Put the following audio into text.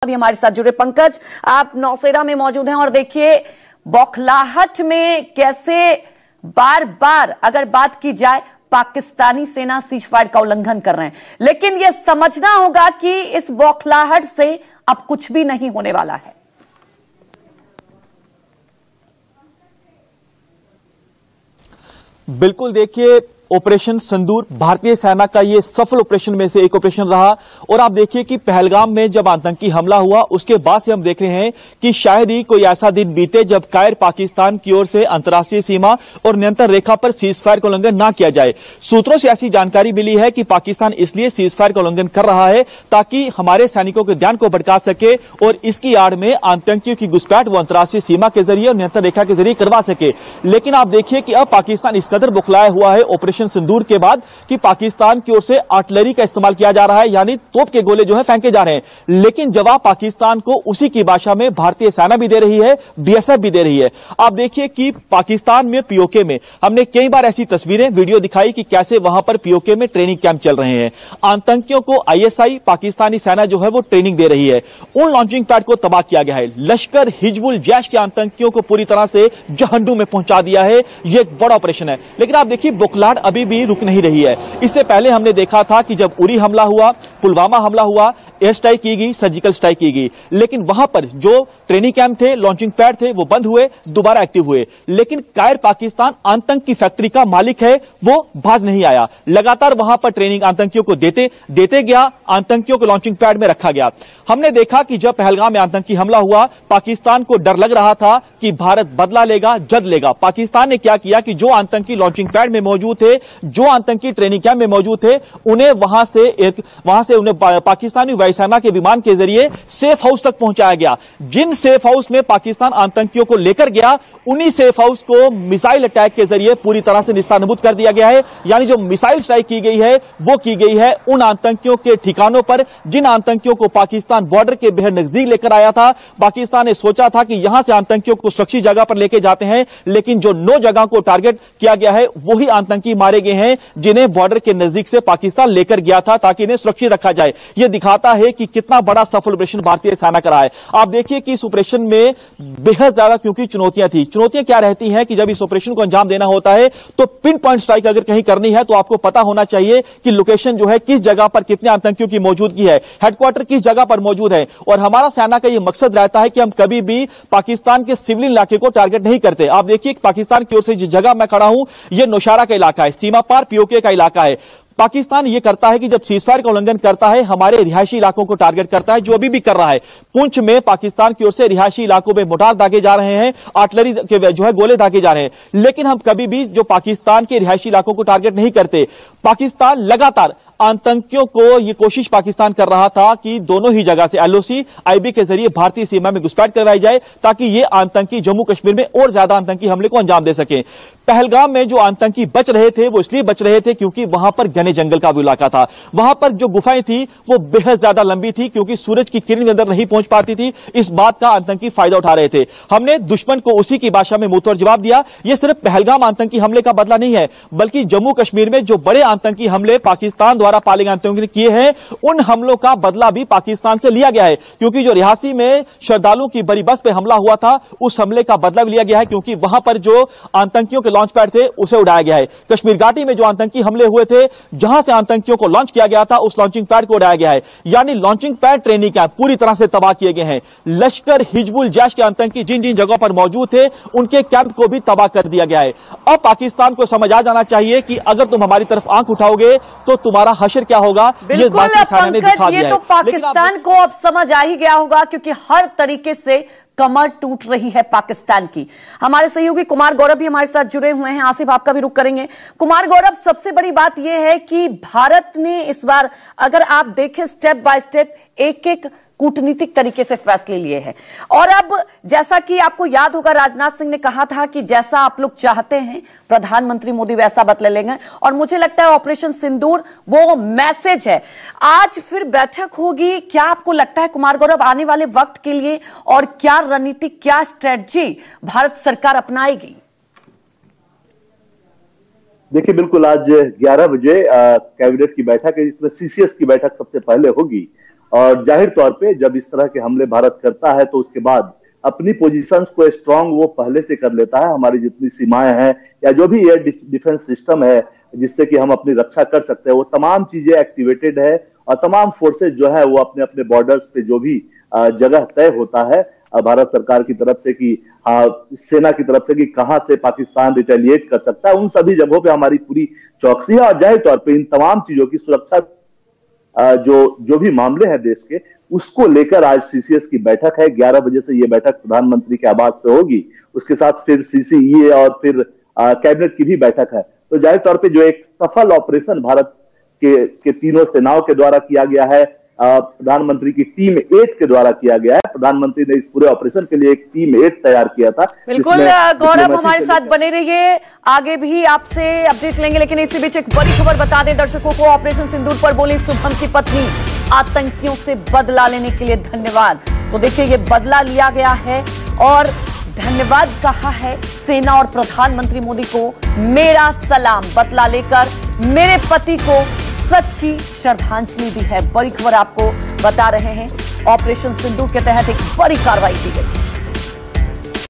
अभी हमारे साथ जुड़े पंकज, आप नौसेरा में मौजूद हैं और देखिए बौखलाहट में कैसे बार बार अगर बात की जाए पाकिस्तानी सेना सीज फायर का उल्लंघन कर रहे हैं, लेकिन यह समझना होगा कि इस बौखलाहट से अब कुछ भी नहीं होने वाला है। बिल्कुल, देखिए ऑपरेशन सिंदूर भारतीय सेना का ये सफल ऑपरेशन में से एक ऑपरेशन रहा। और आप देखिए कि पहलगाम में जब आतंकी हमला हुआ उसके बाद से हम देख रहे हैं कि शायद ही कोई ऐसा दिन बीते जब कायर पाकिस्तान की ओर से अंतर्राष्ट्रीय सीमा और नियंत्रण रेखा पर सीज फायर का उल्लंघन ना किया जाए। सूत्रों से ऐसी जानकारी मिली है कि पाकिस्तान इसलिए सीज फायर का उल्लंघन कर रहा है ताकि हमारे सैनिकों के ध्यान को भटका सके और इसकी आड़ में आतंकियों की घुसपैठ वो अंतर्राष्ट्रीय सीमा के जरिए और नियंत्रण रेखा के जरिए करवा सके। लेकिन आप देखिए कि अब पाकिस्तान इस कदर बुखलाया हुआ है ऑपरेशन सिंदूर के बाद कि पाकिस्तान की ओर से आर्टिलरी का इस्तेमाल किया जा रहा है, यानी तोप के गोले जो है फेंके जा रहे हैं। लेकिन जवाब पाकिस्तान को उसी की भाषा में भारतीय सेना भी दे रही है, बीएसएफ भी दे रही है। आप देखिए कि पाकिस्तान में पीओके में हमने कई बार ऐसी तस्वीरें वीडियो दिखाई कि कैसे वहां पर पीओके में ट्रेनिंग कैंप चल रहे हैं। आतंकियों को आईएसआई पाकिस्तानी सेना जो है वो ट्रेनिंग दे रही है। उन लॉन्चिंग पैड को तबाह किया गया है। लश्कर हिजबुल जैश के आतंकियों को पूरी तरह से जहन्नुम में पहुंचा दिया है। यह एक बड़ा ऑपरेशन है। लेकिन आप देखिए बुखलाहट अभी भी रुक नहीं रही है। इससे पहले हमने देखा था कि जब उरी हमला हुआ, पुलवामा हमला हुआ, एयर स्ट्राइक की गई, सर्जिकल स्ट्राइक की गई, लेकिन वहां पर जो ट्रेनिंग कैंप थे, लॉन्चिंग पैड थे, वो बंद हुए, दोबारा एक्टिव हुए। लेकिन कायर पाकिस्तान आतंक की फैक्ट्री का मालिक है, वो बाज नहीं आया। लगातार वहां पर ट्रेनिंग आतंकियों को देते गया, आतंकियों को लॉन्चिंग पैड में रखा गया। हमने देखा कि जब पहलगाम में आतंकी हमला हुआ, पाकिस्तान को डर लग रहा था कि भारत बदला लेगा, जद लेगा। पाकिस्तान ने क्या किया कि जो आतंकी लॉन्चिंग पैड में मौजूद थे, जो आतंकी ट्रेनिंग कैंप में मौजूद थे, उन्हें वहां से उन्हें पाकिस्तानी वायुसेना के विमान के जरिए सेफ हाउस तक पहुंचाया गया। जिन सेफ हाउस में पाकिस्तान आतंकियों को लेकर गया, उन्हीं सेफ हाउस को मिसाइल अटैक के जरिए पूरी तरह से निस्तानाबूद कर दिया गया है। यानी जो मिसाइल स्ट्राइक की गई है वो की गई है उन आतंकियों के ठिकानों पर जिन आतंकियों को पाकिस्तान बॉर्डर के बेहद नजदीक लेकर आया था। पाकिस्तान ने सोचा था कि यहां से आतंकियों को सुरक्षित जगह पर लेके जाते हैं, लेकिन जो 9 जगह को टारगेट किया गया है वही आतंकी मारे गए हैं जिन्हें बॉर्डर के नजदीक से पाकिस्तान लेकर गया था ताकि इन्हें सुरक्षित रखा जाए। यह दिखाता है कि कितना बड़ा सफल ऑपरेशन भारतीय सेना का रहा है। आप देखिए कि इस ऑपरेशन में बेहद ज्यादा क्योंकि चुनौतियां थी। चुनौतियां क्या रहती हैं कि जब इस ऑपरेशन को अंजाम देना होता है तो पिन पॉइंट स्ट्राइक अगर कहीं करनी है तो आपको पता होना चाहिए कि लोकेशन जो है किस जगह पर कितने आतंकियों की मौजूदगी है, हेडक्वार्टर किस जगह पर मौजूद है। और हमारा सेना का यह मकसद रहता है कि हम कभी भी पाकिस्तान के सिविल इलाके को टारगेट नहीं करते। आप देखिए पाकिस्तान की ओर से जिस जगह मैं खड़ा हूं यह नौशेरा का इलाका है, सीमा पार पीओके का इलाका है। पाकिस्तान ये करता है कि जब सीजफायर का उल्लंघन करता है हमारे रिहायशी इलाकों को टारगेट करता है, जो अभी भी कर रहा है। पुंछ में पाकिस्तान की ओर से रिहायशी इलाकों में मोर्टार दागे जा रहे हैं, आर्टिलरी के जो है गोले दागे जा रहे हैं। लेकिन हम कभी भी जो पाकिस्तान के रिहायशी इलाकों को टारगेट नहीं करते। पाकिस्तान लगातार आतंकियों को यह कोशिश पाकिस्तान कर रहा था कि दोनों ही जगह से एलओसी आईबी के जरिए भारतीय सीमा में घुसपैठ करवाई जाए ताकि ये आतंकी जम्मू कश्मीर में और ज्यादा आतंकी हमले को अंजाम दे सके। पहलगाम में जो आतंकी बच रहे थे वो इसलिए बच रहे थे क्योंकि वहां पर घने जंगल का भी इलाका था। वहां पर जो गुफाएं थी वो बेहद ज्यादा लंबी थी क्योंकि सूरज की किरण अंदर नहीं पहुंच पाती थी। इस बात का आतंकी फायदा उठा रहे थे। हमने दुश्मन को उसी की भाषा में मुंहतोड़ जवाब दिया। यह सिर्फ पहलगाम आतंकी हमले का बदला नहीं है, बल्कि जम्मू कश्मीर में जो बड़े आतंकी हमले पाकिस्तान द्वारा पाले गए आतंकियों ने किए हैं उन हमलों का बदला भी पाकिस्तान से लिया गया है। क्योंकि जो रिहासी में श्रद्धालुओं की बड़ी बस पे हमला हुआ था उस हमले का बदला भी लिया गया है, क्योंकि वहां पर जो आतंकियों के लॉन्च पैड थे उसे उड़ाया गया है। कश्मीर घाटी में जो आतंकी हमले हुए थे जहां से आतंकियों को लॉन्च किया गया था उस लॉन्चिंग पैड को उड़ाया गया है। यानी लॉन्चिंग पैड ट्रेनिंग कैंप पूरी तरह से तबाह किए गए हैं। लश्कर हिजबुल जैश के आतंकी जिन जिन जगहों पर मौजूद थे उनके कैंप को भी तबाह कर दिया गया है। अब पाकिस्तान को समझ आ जाना चाहिए कि अगर तुम हमारी तरफ आंख उठाओगे तो तुम्हारा हशर क्या होगा। बिल्कुल पंकज, ये तो पाकिस्तान को अब समझ आ ही गया होगा क्योंकि हर तरीके से कमर टूट रही है पाकिस्तान की। हमारे सहयोगी कुमार गौरव भी हमारे साथ जुड़े हुए हैं। आसिफ, आपका भी रुख करेंगे। कुमार गौरव, सबसे बड़ी बात यह है कि भारत ने इस बार अगर आप देखें स्टेप बाय स्टेप एक एक कूटनीतिक तरीके से फैसले लिए हैं। और अब जैसा कि आपको याद होगा राजनाथ सिंह ने कहा था कि जैसा आप लोग चाहते हैं प्रधानमंत्री मोदी वैसा बदले लेंगे, और मुझे लगता है ऑपरेशन सिंदूर वो मैसेज है। आज फिर बैठक होगी, क्या आपको लगता है कुमार गौरव आने वाले वक्त के लिए, और क्या रणनीति, क्या स्ट्रेटजी भारत सरकार अपनाएगी? देखिए बिल्कुल, आज 11 बजे कैबिनेट की बैठक है जिसमें सीसीएस की बैठक सबसे पहले होगी और जाहिर तौर पे जब इस तरह के हमले भारत करता है तो उसके बाद अपनी पोजीशंस को स्ट्रांग वो पहले से कर लेता है। हमारी जितनी सीमाएं हैं या जो भी एयर डिफेंस सिस्टम है जिससे कि हम अपनी रक्षा कर सकते हैं, वो तमाम चीजें एक्टिवेटेड है और तमाम फोर्सेस जो है वो अपने अपने बॉर्डर्स पे जो भी जगह तय होता है भारत सरकार की तरफ से कि सेना की तरफ से कि कहां से पाकिस्तान रिटेलिएट कर सकता है, उन सभी जगहों पे हमारी पूरी चौकसी है। और जाहिर तौर पे इन तमाम चीजों की सुरक्षा जो भी मामले हैं देश के, उसको लेकर आज सीसीएस की बैठक है। 11 बजे से ये बैठक प्रधानमंत्री के आवास से होगी, उसके साथ फिर सीसीईए और फिर कैबिनेट की भी बैठक है। तो जाहिर तौर पे जो एक सफल ऑपरेशन भारत के तीनों सेनाओं के द्वारा किया गया है, प्रधानमंत्री की टीम 8 के द्वारा किया गया है। प्रधानमंत्री ने इस पूरे ऑपरेशन के लिए एक टीम 8 तैयार किया था। बिल्कुल गौरव, हमारे साथ बने रहिए, आगे भी आपसे अपडेट लेंगे। लेकिन इसी बीच एक बड़ी खबर बता दें दर्शकों को। ऑपरेशन सिंदूर पर बोली शुभम की पत्नी, आतंकियों से बदला लेने के लिए धन्यवाद। तो देखिए ये बदला लिया गया है और धन्यवाद कहा है सेना और प्रधानमंत्री मोदी को। मेरा सलाम, बदला लेकर मेरे पति को सच्ची श्रद्धांजलि दी है। बड़ी खबर आपको बता रहे हैं। ऑपरेशन सिंदूर के तहत एक बड़ी कार्रवाई की गई।